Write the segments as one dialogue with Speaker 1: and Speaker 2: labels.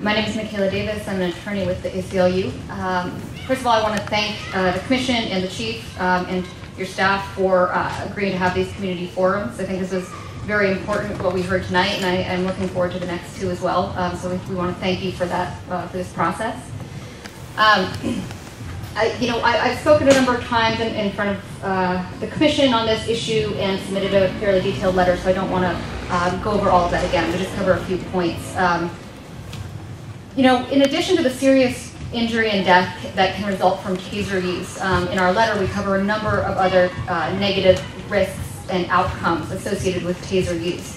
Speaker 1: My name is Micaela Davis. I'm an attorney with the ACLU. First of all, I want to thank the Commission and the Chief and your staff for agreeing to have these community forums. I think this was very important, what we heard tonight, and I'm looking forward to the next two as well. So we want to thank you for that, for this process. I've spoken a number of times in front of the Commission on this issue and submitted a fairly detailed letter, so I don't want to go over all of that again. I'm going to just cover a few points. In addition to the serious injury and death that can result from taser use, in our letter we cover a number of other negative risks and outcomes associated with taser use.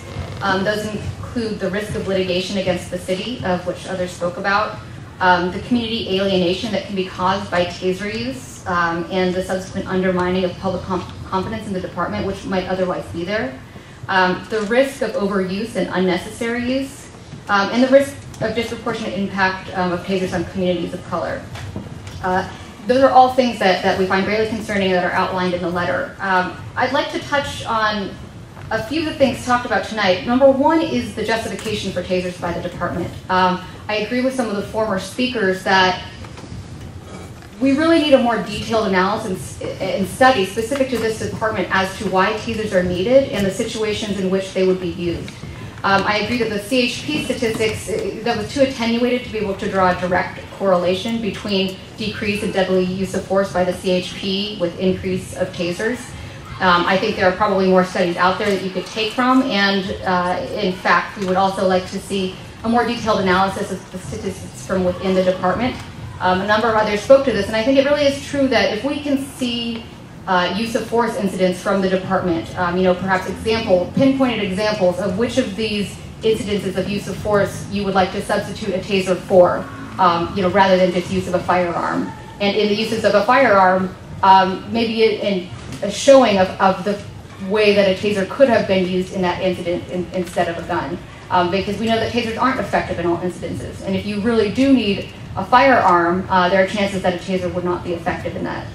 Speaker 1: Those include the risk of litigation against the city, of which others spoke about, the community alienation that can be caused by taser use, and the subsequent undermining of public confidence in the department, which might otherwise be there, the risk of overuse and unnecessary use, and the risk of disproportionate impact of tasers on communities of color. Those are all things that we find greatly concerning that are outlined in the letter. I'd like to touch on a few of the things talked about tonight. Number one is the justification for tasers by the department. I agree with some of the former speakers that we really need a more detailed analysis and study specific to this department as to why tasers are needed and the situations in which they would be used. I agree that the CHP statistics, that was too attenuated to be able to draw a direct correlation between decrease in deadly use of force by the CHP with increase of tasers. I think there are probably more studies out there that you could take from, and in fact, we would also like to see a more detailed analysis of the statistics from within the department. A number of others spoke to this, and I think it really is true that if we can see use of force incidents from the department, perhaps pinpointed examples of which of these incidences of use of force you would like to substitute a taser for, rather than just use of a firearm. And in the uses of a firearm, maybe a showing of the way that a taser could have been used in that incident instead of a gun. Because we know that tasers aren't effective in all incidences. And if you really do need a firearm, there are chances that a taser would not be effective in that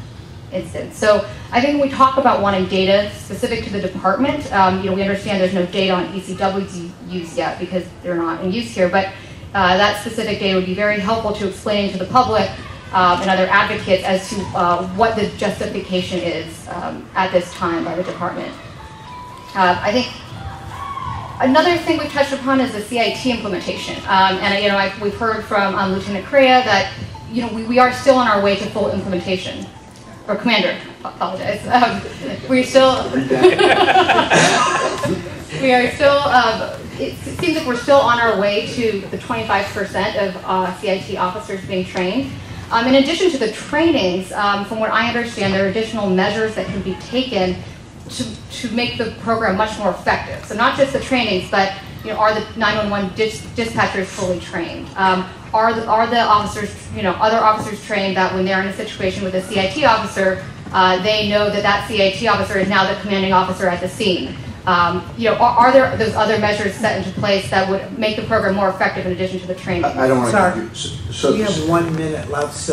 Speaker 1: instance. So I think when we talk about wanting data specific to the department, we understand there's no data on ECW's use yet because they're not in use here, but that specific data would be very helpful to explain to the public and other advocates as to what the justification is at this time by the department. I think another thing we've touched upon is the CIT implementation. We've heard from Lieutenant Correa that we are still on our way to full implementation. Or Commander, apologize. It seems like we're still on our way to the 25% of CIT officers being trained. In addition to the trainings, from what I understand, there are additional measures that can be taken to make the program much more effective. So not just the trainings, but are the 911 dispatchers fully trained? Are the officers, other officers trained that when they're in a situation with a CIT officer, they know that CIT officer is now the commanding officer at the scene? Are there those other measures set into place that would make the program more effective in addition to the training?
Speaker 2: I don't want to.
Speaker 3: So we have 1 minute left,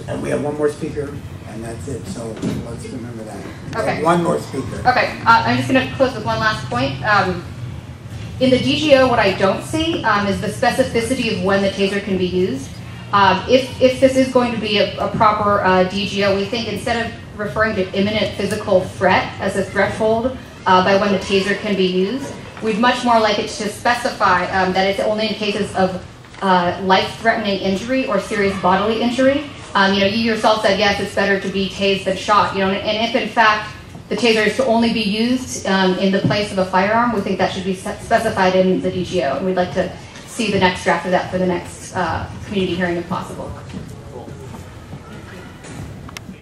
Speaker 3: and we have one more speaker, and that's it. So let's remember that.
Speaker 1: Okay.
Speaker 3: One more speaker.
Speaker 1: Okay. I'm just going to close with one last point. In the DGO, what I don't see is the specificity of when the taser can be used. If this is going to be a proper DGO, we think instead of referring to imminent physical threat as a threshold by when the taser can be used, we'd much more like it to specify that it's only in cases of life-threatening injury or serious bodily injury. You yourself said, yes, it's better to be tased than shot. And if in fact the taser is to only be used in the place of a firearm, we think that should be specified in the DGO, and we'd like to see the next draft of that for the next community hearing if possible.